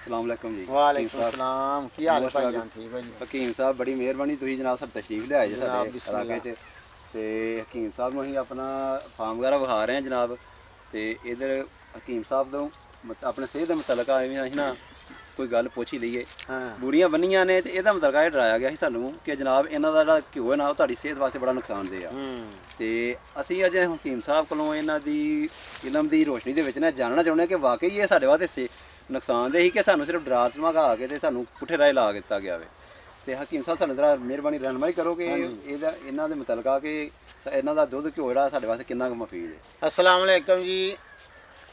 अस्सलाम वालेकुम जी। वालेकुम सलाम। की हाल है भाईजान? ठीक है जी। हकीम साहब बड़ी मेहरबानी, तुसीं जनाब साडी तशरीफ ले आए जे जनाब, साडे बिस्मिल्लाह। इलाके च ते हकीम साहब ਨੂੰ ਅਸੀਂ ਆਪਣਾ ਫਾਰਮ ਵਗੈਰਾ ਵਿਖਾ ਰਹੇ ਹਾਂ ਜਨਾਬ। ਤੇ ਇਧਰ ਹकीम ਸਾਹਿਬ ਤੋਂ ਆਪਣੇ ਸਿਹਤ ਦੇ ਮੁਤਲਕ ਆਏ ਅਸੀਂ ਨਾ ਕੋਈ ਗੱਲ ਪੁੱਛ ਹੀ ਲਈਏ। ਬੂਰੀਆਂ ਬੰਨੀਆਂ ਨੇ ਤੇ ਇਹਦਾ ਮੁਤਲਕ ਇਹ ਡਰਾਇਆ ਗਿਆ ਸੀ ਸਾਨੂੰ ਕਿ ਜਨਾਬ ਇਹਨਾਂ ਦਾ ਜਿਹੜਾ ਘਿਓ ਹੈ ਨਾ ਉਹ ਤੁਹਾਡੀ ਸਿਹਤ ਵਾਸਤੇ ਬੜਾ ਨੁਕਸਾਨਦੇਹ ਆ। ਤੇ ਅਸੀਂ ਅੱਜ ਹकीम ਸਾਹਿਬ ਕੋਲੋਂ ਇਹਨਾਂ ਦੀ ਇਲਮ ਦੀ ਰੋਸ਼ਨੀ ਦੇ ਵਿੱਚ ਨਾ ਜਾਣਨਾ ਚਾਹੁੰਦੇ ਹਾਂ ਕਿ ਵਾਕਈ ਇਹ ਸਾਡੇ ਵਾਸਤੇ ਨੁਕਸਾਨਦੇਹ ਸੀ ਕਿ ਸਾਨੂੰ ਸਿਰਫ ਡਰਾ ਧਮਕਾ ਕੇ ਤੇ ਸਾਨੂੰ ਪੁੱਠੇ ਰਾਹ ਲਾ ਦਿੱਤਾ ਗਿਆ ਵੇ। ਤੇ ਹकीम ਸਾਹਿਬ ਸਾਨੂੰ ਜਰਾ ਮਿਹਰਬਾਨੀ ਰਹਿਨਮਾਈ ਕਰੋ ਕਿ ਇਹਦਾ ਇਹਨਾਂ ਦੇ ਮੁਤਲਕ ਕਿ ਇਹਨਾਂ ਦਾ ਦੁੱਧ ਘਿਓ ਜਿਹੜਾ ਸਾਡੇ ਵਾਸਤੇ ਕਿੰਨਾ ਕੁ ਮਫੀਦ ਹੈ। अस्सलाम वालेकुम जी।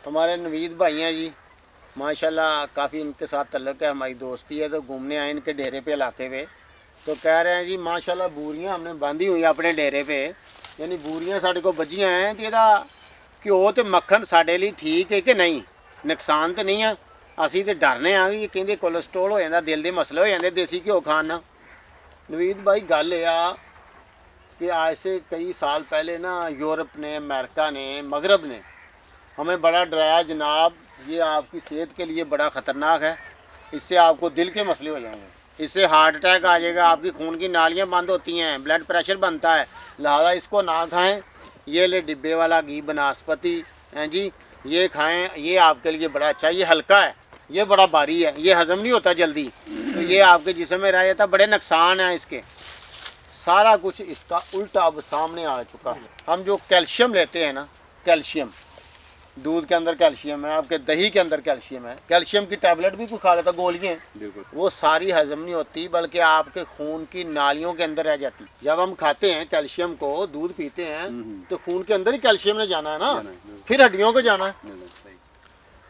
हमारे नवीद भाई हैं जी, माशाल्लाह काफ़ी इनके साथ तल्लुक़ है, हमारी दोस्ती है। तो घूमने आए इनके डेरे पे इलाके पे, तो कह रहे हैं जी माशाल्लाह बूरियां हमने बांधी हुई अपने डेरे पे, यानी बूरियां साढ़े को बजियां हैं तो ਇਹਦਾ ਘਿਓ ਤੇ ਮੱਖਣ ਸਾਡੇ ਲਈ ਠੀਕ ਹੈ ਕਿ ਨਹੀਂ, ਨੁਕਸਾਨ ਤਾਂ ਨਹੀਂ ਆ। ਅਸੀਂ ਤੇ ਡਰਨੇ ਆ ਕਿ ਕਹਿੰਦੇ ਕੋਲੇਸਟ੍ਰੋਲ ਹੋ ਜਾਂਦਾ, ਦਿਲ ਦੇ ਮਸਲੇ ਹੋ ਜਾਂਦੇ ਦੇਸੀ ਘਿਓ ਖਾਣ ਨਾਲ। नवीद भाई गल ये आ कि आज से कई साल पहले ना यूरोप ने, अमेरिका ने, मगरब ने हमें बड़ा डराया, जनाब ये आपकी सेहत के लिए बड़ा ख़तरनाक है, इससे आपको दिल के मसले हो जाएंगे, इससे हार्ट अटैक आ जाएगा, आपकी खून की नालियाँ बंद होती हैं, ब्लड प्रेशर बनता है, लिहाजा इसको ना खाएं। ये ले डिब्बे वाला घी बनास्पति हैं जी, ये खाएं, ये आपके लिए बड़ा अच्छा, ये हल्का है, ये बड़ा भारी है, ये हज़म नहीं होता जल्दी, तो ये आपके जिस्म में रह जाता। बड़े नुकसान हैं इसके, सारा कुछ इसका उल्टा अब सामने आ चुका है। हम जो कैल्शियम लेते हैं ना, कैल्शियम दूध के अंदर कैल्शियम है, आपके दही के अंदर कैल्शियम है, कैल्शियम की टैबलेट भी कोई खा लेता, गोलियाँ, वो सारी हजम नहीं होती बल्कि आपके खून की नालियों के अंदर रह जाती। जब हम खाते हैं कैल्शियम को, दूध पीते हैं तो खून के अंदर ही कैल्शियम ने जाना है ना, फिर हड्डियों को जाना है,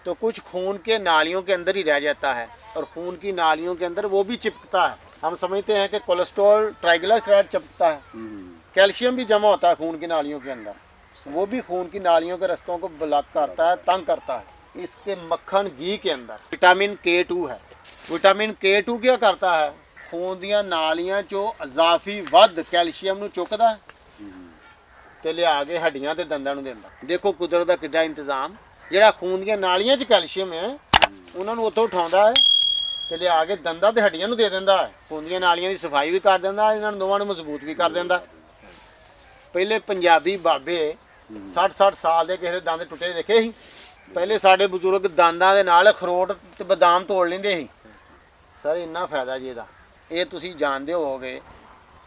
तो कुछ खून के नालियों के अंदर ही रह जाता है, और खून की नालियों के अंदर वो भी चिपकता है। हम समझते हैं कि कोलेस्ट्रॉल, ट्राइग्लिसराइड चिपकता है, कैल्शियम भी जमा होता है खून की नालियों के अंदर, वो भी खून की नालियों के रस्तों को ब्लॉक करता है, तंग करता है। इसके मक्खन घी के अंदर विटामिन K2 है। विटामिन K2 क्या करता है, खून दियां नालियां चो अजाफी वध कैल्शियम ਨੂੰ ਚੁੱਕਦਾ ਤੇ ਲਿਆ ਕੇ ਹੱਡੀਆਂ ਤੇ ਦੰਦਾਂ ਨੂੰ ਦਿੰਦਾ। ਦੇਖੋ ਕੁਦਰਤ ਦਾ ਕਿੱਡਾ ਇੰਤਜ਼ਾਮ, ਜਿਹੜਾ ਖੂਨ ਦੀਆਂ ਨਾਲੀਆਂ 'ਚ ਕੈਲਸ਼ੀਅਮ ਹੈ ਉਹਨਾਂ ਨੂੰ ਉੱਥੋਂ ਉਠਾਉਂਦਾ ਹੈ ਤੇ ਲਿਆ ਕੇ ਦੰਦਾਂ ਤੇ ਹੱਡੀਆਂ ਨੂੰ ਦੇ ਦਿੰਦਾ ਹੈ। ਖੂਨ ਦੀਆਂ ਨਾਲੀਆਂ ਦੀ ਸਫਾਈ ਵੀ ਕਰ ਦਿੰਦਾ, ਇਹਨਾਂ ਨੂੰ ਦੋਵਾਂ ਨੂੰ ਮਜ਼ਬੂਤ ਵੀ ਕਰ ਦਿੰਦਾ। ਪਹਿਲੇ ਪੰਜਾਬੀ ਬਾਬੇ 60-60 ਸਾਲ ਦੇ ਕਿਸੇ ਦੇ ਦੰਦ ਟੁੱਟੇ ਦੇਖੇ ਸੀ? ਪਹਿਲੇ ਸਾਡੇ ਬਜ਼ੁਰਗ ਦੰਦਾਂ ਦੇ ਨਾਲ ਅਖਰੋਟ ਤੇ ਬਦਾਮ ਤੋੜ ਲੈਂਦੇ ਸੀ। ਸਰ ਇੰਨਾ ਫਾਇਦਾ ਜੀ ਇਹਦਾ, ਇਹ ਤੁਸੀਂ ਜਾਣਦੇ ਹੋਵੋਗੇ।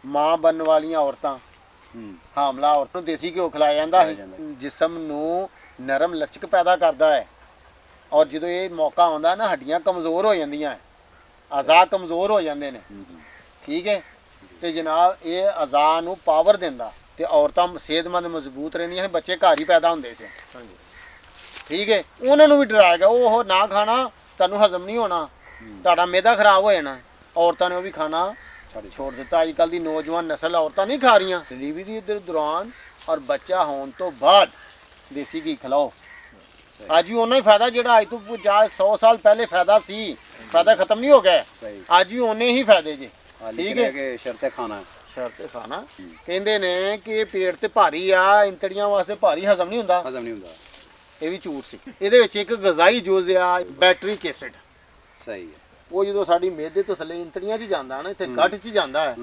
ਮਾਂ ਬਣਨ ਵਾਲੀਆਂ ਔਰਤਾਂ, ਹਾਮਲਾ ਔਰਤਾਂ ਨੂੰ ਦੇਸੀ ਘਿਓ ਖਿਲਾਇਆ ਜਾਂਦਾ ਸੀ, ਜਿਸਮ ਨੂੰ ਨਰਮ ਲਚਕ ਪੈਦਾ ਕਰਦਾ ਹੈ। ਔਰ ਜਦੋਂ ਇਹ ਮੌਕਾ ਆਉਂਦਾ ਨਾ, ਹੱਡੀਆਂ ਕਮਜ਼ੋਰ ਹੋ ਜਾਂਦੀਆਂ, ਅਜ਼ਾ ਕਮਜ਼ੋਰ ਹੋ ਜਾਂਦੇ ਨੇ, ਠੀਕ ਹੈ, ਤੇ ਜਨਾਬ ਇਹ ਅਜ਼ਾ ਨੂੰ ਪਾਵਰ ਦਿੰਦਾ ਤੇ ਔਰਤਾਂ ਸਿਹਤਮੰਦ ਮਜ਼ਬੂਤ ਰਹਿੰਦੀਆਂ, ਬੱਚੇ ਘਰ ਹੀ ਪੈਦਾ ਹੁੰਦੇ ਸੀ, ਠੀਕ ਹੈ। ਉਹਨਾਂ ਨੂੰ ਵੀ ਡਰਾਏਗਾ, ਉਹ ਨਾ ਖਾਣਾ, ਤੁਹਾਨੂੰ ਹਜ਼ਮ ਨਹੀਂ ਹੋਣਾ, ਤੁਹਾਡਾ ਮਿਹਦਾ ਖਰਾਬ ਹੋ ਜਾਣਾ। ਔਰਤਾਂ ਨੇ ਉਹ ਵੀ ਖਾਣਾ ਛੋੜ ਦਿੱਤਾ। ਅੱਜ ਕੱਲ੍ਹ ਦੀ ਨੌਜਵਾਨ ਨਸਲ ਔਰਤਾਂ ਨਹੀਂ ਖਾ ਰਹੀਆਂ। ਡਿਲੀਵਰੀ ਦੇ ਦੌਰਾਨ ਔਰ ਬੱਚਾ ਹੋਣ ਤੋਂ ਬਾਅਦ ਦੇਸੀ ਘੀ ਖਿਲਾਓ। ਅੱਜ ਵੀ ਉਹਨਾਂ ਹੀ ਫਾਇਦਾ ਜਿਹੜਾ ਅੱਜ ਤੋਂ 100 ਸਾਲ ਪਹਿਲੇ ਫਾਇਦਾ ਸੀ, ਫਾਇਦਾ ਖਤਮ ਨਹੀਂ ਹੋ ਗਿਆ, ਅੱਜ ਵੀ ਉਹਨੇ ਹੀ ਫਾਇਦੇ ਜੀ, ਠੀਕ ਹੈ। ਕਿ ਸ਼ਰਤੇ ਖਾਣਾ, ਸ਼ਰਤੇ ਖਾਣਾ ਕਹਿੰਦੇ ਨੇ ਕਿ ਪੇਟ ਤੇ ਭਾਰੀ ਆ, ਇੰਤੜੀਆਂ ਵਾਸਤੇ ਭਾਰੀ, ਹਜ਼ਮ ਨਹੀਂ ਹੁੰਦਾ, ਹਜ਼ਮ ਨਹੀਂ ਹੁੰਦਾ, ਇਹ ਵੀ ਝੂਠ ਸੀ। ਇਹਦੇ ਵਿੱਚ ਇੱਕ ਗਜ਼ਾਈ ਜੂਜ਼ ਆ ਬੈਟਰਿਕ ਐਸਿਡ, ਸਹੀ ਹੈ। ਉਹ ਜਦੋਂ ਸਾਡੀ ਮਿਹਦੇ ਤੋਂ ਥੱਲੇ ਇੰਤੜੀਆਂ 'ਚ ਜਾਂਦਾ ਨਾ, ਇੱਥੇ ਗੱਠ 'ਚ ਜਾਂਦਾ ਹੈ,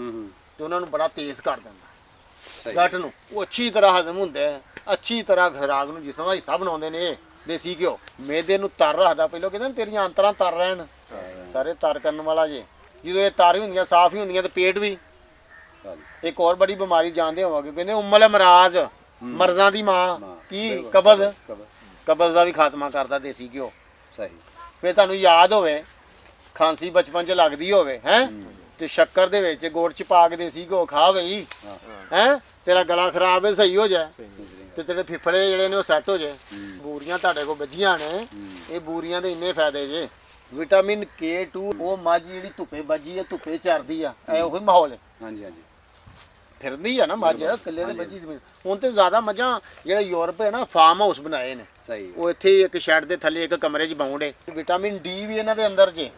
ਤੇ ਉਹਨਾਂ ਨੂੰ ਬੜਾ ਤੇਜ਼ ਕਰ ਦਿੰਦਾ ਗੱਠ ਨੂੰ। ਉਹ ਅੱਛੀ ਤਰ੍ਹਾਂ ਹਜ਼ਮ ਹੁੰਦਾ ਹੈ, ਅੱਛੀ ਤਰ੍ਹਾਂ ਖੁਰਾਕ ਨੂੰ ਜਿਸਮ ਦਾ ਹਿੱਸਾ ਬਣਾਉਂਦੇ ਨੇ। ਇਹ ਦੇਸੀ ਘਿਓ ਮਿਹਦੇ ਨੂੰ ਤਰ ਰੱਖਦਾ। ਪਹਿਲਾਂ ਕਹਿੰਦੇ ਤੇਰੀਆਂ ਅੰਤਰਾਂ ਤਰ ਰਹਿਣ, ਸਾਰੇ ਤਰ ਕਰਨ ਵਾਲਾ ਜੇ। ਜਦੋਂ ਇਹ ਤਰ ਹੀ ਹੁੰਦੀਆਂ, ਸਾਫ਼ ਹੀ ਹੁੰਦੀਆਂ, ਤੇ ਪੇਟ ਵੀ। ਇੱਕ ਹੋਰ ਬੜੀ ਬਿਮਾਰੀ ਜਾਣਦੇ ਹੋਵਾਂਗੇ, ਕਹਿੰਦੇ ਉਮਲ ਮਰਾਜ਼, ਮਰਜ਼ਾਂ ਦੀ ਮਾਂ, ਕੀ ਕਬਜ਼, ਕਬਜ਼ ਦਾ ਵੀ ਖਾਤਮਾ ਕਰਦਾ ਦੇਸੀ ਘਿਓ। ਸਹੀ। ਫਿਰ ਤੁਹਾਨੂੰ ਯਾਦ ਹੋਵੇ ਖਾਂਸੀ ਬਚਪਨ 'ਚ ਲੱਗਦੀ ਹੋਵੇ ਹੈ, ਤੇ ਸ਼ੱਕਰ ਦੇ ਵਿੱਚ ਗੁੜ 'ਚ ਪਾ ਕੇ ਦੇਸੀ ਘਿਓ ਖਾ ਗਈ ਹੈ, ਤੇਰਾ ਗਲਾ ਖਰਾਬ ਹੈ, ਸਹੀ ਹੋ ਜਾਏ, ਤੇ ਤੇਰੇ ਫਿਫੜੇ ਜਿਹੜੇ ਨੇ ਉਹ ਸੈੱਟ ਹੋ ਜਾਏ। ਬੂਰੀਆਂ ਤੁਹਾਡੇ ਕੋਲ ਵੱਜੀਆਂ ਨੇ, ਇਹ ਬੂਰੀਆਂ ਦੇ ਇੰਨੇ ਫਾਇਦੇ ਜੇ। ਵਿਟਾਮਿਨ K2, ਉਹ ਮੱਝ ਜਿਹੜੀ ਧੁੱਪੇ ਵੱਜੀ ਹੈ, ਧੁੱਪੇ ਚਰਦੀ ਆ, ਇਹ ਉਹੀ ਮਾਹੌਲ ਹੈ। ਹਾਂਜੀ ਹਾਂਜੀ, ਫਿਰਦੀ ਆ ਨਾ ਮੱਝ, ਕਿੱਲੇ ਦੇ ਵੱਜੀ ਜ਼ਮੀਨ। ਹੁਣ ਤੇ ਜ਼ਿਆਦਾ ਮੱਝਾਂ ਜਿਹੜੇ ਯੂਰਪ ਹੈ ਨਾ, ਫਾਰਮ ਹਾਊਸ ਬਣਾਏ ਨੇ, ਸਹੀ। ਉਹ ਇੱਥੇ ਇੱਕ ਸ਼ੈੱਡ ਦੇ ਥੱਲੇ ਇੱਕ ਕਮਰੇ 'ਚ ਬਾਉਂਡ ਹੈ। ਵਿਟਾਮਿਨ D ਵੀ ਇਹਨਾਂ ਦੇ ਅੰਦਰ ਜੇ,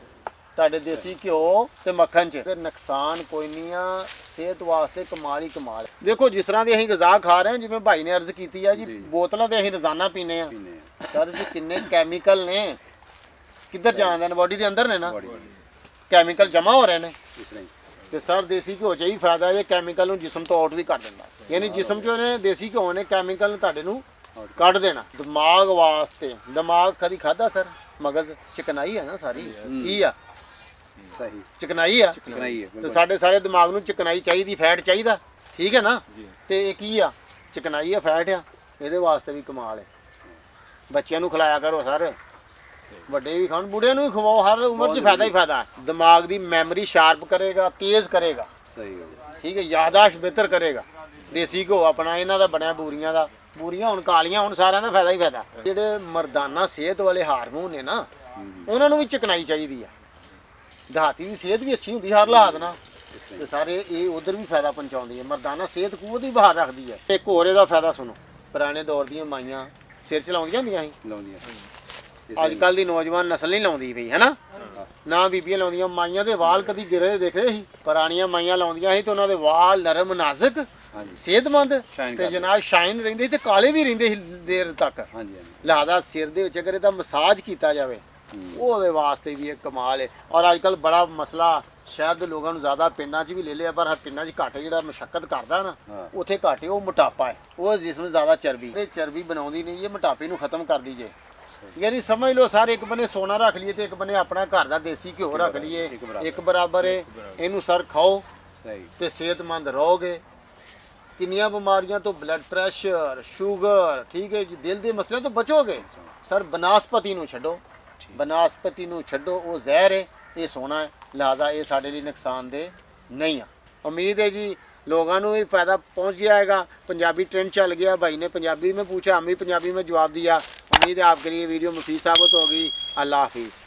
ਤੁਹਾਡੇ ਦੇਸੀ ਘਿਓ ਤੇ ਮੱਖਣ 'ਚ। ਤੇ ਨੁਕਸਾਨ ਕੋਈ ਨਹੀਂ ਆ, ਸਿਹਤ ਵਾਸਤੇ ਕਮਾਲ ਹੀ ਕਮਾਲ। ਦੇਖੋ ਜਿਸ ਤਰ੍ਹਾਂ ਦੀ ਅਸੀਂ ਗਜ਼ਾ ਖਾ ਰਹੇ ਹਾਂ, ਜਿਵੇਂ ਭਾਈ ਨੇ ਅਰਜ਼ ਕੀਤੀ ਆ ਜੀ, ਬੋਤਲਾਂ ਤੇ ਅਸੀਂ ਰੋਜ਼ਾਨਾ ਪੀਨੇ ਆ। ਸਰ ਜੀ ਕਿੰਨੇ ਕੈਮੀਕਲ ਨੇ, ਕਿੱਧਰ ਜਾਂਦੇ ਨੇ ਬੋਡੀ ਦੇ ਅੰਦਰ ਨੇ ਨਾ ਬੋਡੀ ਕੈਮੀਕਲ ਜਮਾ ਹੋ ਰਹੇ ਨੇ ਇਸ ਤਰ੍ਹਾਂ ਹੀ ਤੇ ਸਰ ਦੇਸੀ ਘਿਓ 'ਚ ਹੀ ਫਾਇਦਾ ਹੈ ਕੈਮੀਕਲ ਨੂੰ ਜਿਸਮ ਤੋਂ ਆਊਟ ਵੀ ਕਰ ਦਿੰਦਾ ਯਾਨੀ ਜਿਸਮ 'ਚੋਂ ਨੇ ਦੇਸੀ ਘਿਓ ਨੇ ਕੈਮੀਕਲ ਨੂੰ ਤੁਹਾਡੇ ਨੂੰ ਕੱਢ ਦੇਣਾ ਦਿਮਾਗ ਵਾਸਤੇ ਦਿਮਾਗ ਕਦੀ ਖਾਦਾ ਸਰ ਮਗਜ਼ ਚਿਕਨਾਈ ਹੈ ਨਾ ਸਾਰੀ ਕੀ ਆ ਸਹੀ ਚਿਕਨਾਈ ਆ ਚਿਕਨਾਈ ਹੈ ਤੇ ਸਾਡੇ ਸਾਰੇ ਦਿਮਾਗ ਨੂੰ ਚਿਕਨਾਈ ਚਾਹੀਦੀ ਫੈਟ ਚਾਹੀਦਾ ਠੀਕ ਹੈ ਨਾ ਤੇ ਇਹ ਕੀ ਆ ਚਿਕਨਾਈ ਆ ਫੈਟ ਆ ਇਹਦੇ ਵਾਸਤੇ ਵੀ ਕਮਾਲ ਹੈ ਬੱਚਿਆਂ ਨੂੰ ਖਿਲਾਇਆ ਕਰੋ ਸਰ ਵੱਡੇ ਵੀ ਖਾਣ ਬੁੱਢਿਆਂ ਨੂੰ ਵੀ ਖਵਾਓ ਹਰ ਉਮਰ 'ਚ ਫਾਇਦਾ ਹੀ ਫਾਇਦਾ ਹੈ ਦਿਮਾਗ ਦੀ ਮੈਮਰੀ ਸ਼ਾਰਪ ਕਰੇਗਾ ਤੇਜ਼ ਕਰੇਗਾ ਸਹੀ ਗੱਲ ਹੈ। ਠੀਕ ਹੈ ਯਾਦਾਸ਼ਤ ਬਿਹਤਰ ਕਰੇਗਾ ਦੇਸੀ ਘਿਓ ਆਪਣਾ ਇਹਨਾਂ ਦਾ ਬਣਿਆ ਬੂਰੀਆਂ ਦਾ ਬੂਰੀਆਂ ਹੁਣ ਕਾਲੀਆਂ ਹੁਣ ਸਾਰਿਆਂ ਦਾ ਫਾਇਦਾ ਹੀ ਫਾਇਦਾ ਜਿਹੜੇ ਮਰਦਾਨਾ ਸਿਹਤ ਵਾਲੇ ਹਾਰਮੋਨ ਨੇ ਨਾ ਉਹਨਾਂ ਨੂੰ ਵੀ ਚਿਕਨਾਈ ਚਾਹੀਦੀ ਆ ਦਿਹਾਤੀ ਦੀ ਸਿਹਤ ਵੀ ਅੱਛੀ ਹੁੰਦੀ ਹਰ ਹਾਲਾਤ ਨਾਲ ਤੇ ਸਾਰੇ ਇਹ ਉਧਰ ਵੀ ਫਾਇਦਾ ਪਹੁੰਚਾਉਂਦੀ ਹੈ ਮਰਦਾਨਾ ਸਿਹਤ ਕੂਵਤ ਹੀ ਬਾਹਰ ਰੱਖਦੀ ਹੈ ਇੱਕ ਹੋਰ ਇਹਦਾ ਫਾਇਦਾ ਸੁਣੋ ਪੁਰਾਣੇ ਦੌਰ ਦੀਆਂ ਮਾਈਆਂ ਸਿਰ ਚ ਲਾਉਂਦੀਆਂ ਹੁੰਦੀਆਂ ਸੀ ਲਾਉਂਦੀਆਂ ਅੱਜ ਕੱਲ ਦੀ ਨੌਜਵਾਨ ਨਸਲ ਨਹੀਂ ਲਾਉਂਦੀ ਪਈ ਹੈਨਾ ਨਾ ਬੀਬੀਆਂ ਲਾਉਂਦੀਆਂ ਮਾਈਆਂ ਦੇ ਵਾਲ ਕਦੀ ਗਿਰੇ ਦੇਖੇ ਸੀ ਪੁਰਾਣੀਆਂ ਮਾਈਆਂ ਲਾਉਂਦੀਆਂ ਸੀ ਤੇ ਉਹਨਾਂ ਦੇ ਵਾਲ ਨਰਮ ਨਾਜ਼ੁਕ ਹਾਂਜੀ ਸਿਹਤਮੰਦ ਸ਼ਾਈਨ ਤੇ ਜਨਾਬ ਸ਼ਾਈਨ ਰਹਿੰਦੇ ਸੀ ਤੇ ਕਾਲੇ ਵੀ ਰਹਿੰਦੇ ਸੀ ਦੇਰ ਤੱਕ ਹਾਂਜੀ ਹਾਂਜੀ ਲਿਹਾਜ਼ਾ ਸਿਰ ਦੇ ਵਿੱਚ ਅਗਰ ਇਹਦਾ ਮਸਾਜ ਕੀਤਾ ਜਾਵੇ ਉਹਦੇ ਵਾਸਤੇ ਵੀ ਇਹ ਕਮਾਲ ਹੈ ਔਰ ਅੱਜ ਕੱਲ ਬੜਾ ਮਸਲਾ ਸ਼ਹਿਰ ਦੇ ਲੋਕਾਂ ਨੂੰ ਜ਼ਿਆਦਾ ਪਿੰਡਾਂ 'ਚ ਵੀ ਲੈ ਲਿਆ ਪਰ ਪਿੰਡਾਂ 'ਚ ਘੱਟ ਜਿਹੜਾ ਮਸ਼ੱਕਤ ਕਰਦਾ ਨਾ ਹਾਂ। ਉੱਥੇ ਘੱਟ ਹੈ ਉਹ ਮੋਟਾਪਾ ਹੈ ਉਹ ਜਿਸਮ ਜ਼ਿਆਦਾ ਚਰਬੀ ਇਹ ਚਰਬੀ ਬਣਾਉਂਦੀ ਨਹੀਂ ਇਹ ਮੋਟਾਪੇ ਨੂੰ ਖਤਮ ਕਰਦੀ ਜੇ ਯਾਨੀ ਸਮਝ ਲਓ ਸਾਰੇ ਇੱਕ ਬੰਨੇ ਸੋਨਾ ਰੱਖ ਲਈਏ ਤੇ ਇੱਕ ਬੰਨੇ ਆਪਣਾ ਘਰ ਦਾ ਦੇਸੀ ਘਿਓ ਰੱਖ ਲਈਏ ਇੱਕ ਬਰਾਬਰ ਹੈ ਇਹਨੂੰ ਸਰ ਖਾਓ ਸਹੀ ਤੇ ਸਿਹਤਮੰਦ ਰਹੋਗੇ ਕਿੰਨੀਆਂ ਬਿਮਾਰੀਆਂ ਤੋਂ ਬਲੱਡ ਪ੍ਰੈਸ਼ਰ ਸ਼ੂਗਰ ਠੀਕ ਹੈ ਜੀ ਦਿਲ ਦੇ ਮਸਲਿਆਂ ਤੋਂ ਬਚੋਗੇ ਸਰ ਬਨਾਸਪਤੀ ਨੂੰ ਛੱਡੋ ਬਨਾਸਪਤੀ ਨੂੰ ਛੱਡੋ ਉਹ ਜ਼ਹਿਰ ਹੈ ਇਹ ਸੋਨਾ ਹੈ ਲਿਹਾਜ਼ਾ ਇਹ ਸਾਡੇ ਲਈ ਨੁਕਸਾਨਦੇਹ नहीं है। उम्मीद है जी लोगों को भी फ़ायदा पहुंच जाएगा। पंजाबी ट्रेंड चल गया, भाई ने पंजाबी में पूछा, हम भी पंजाबी में जवाब दिया। उम्मीद है आपके लिए वीडियो मुफीद साबित होगी। अल्लाह हाफिज़।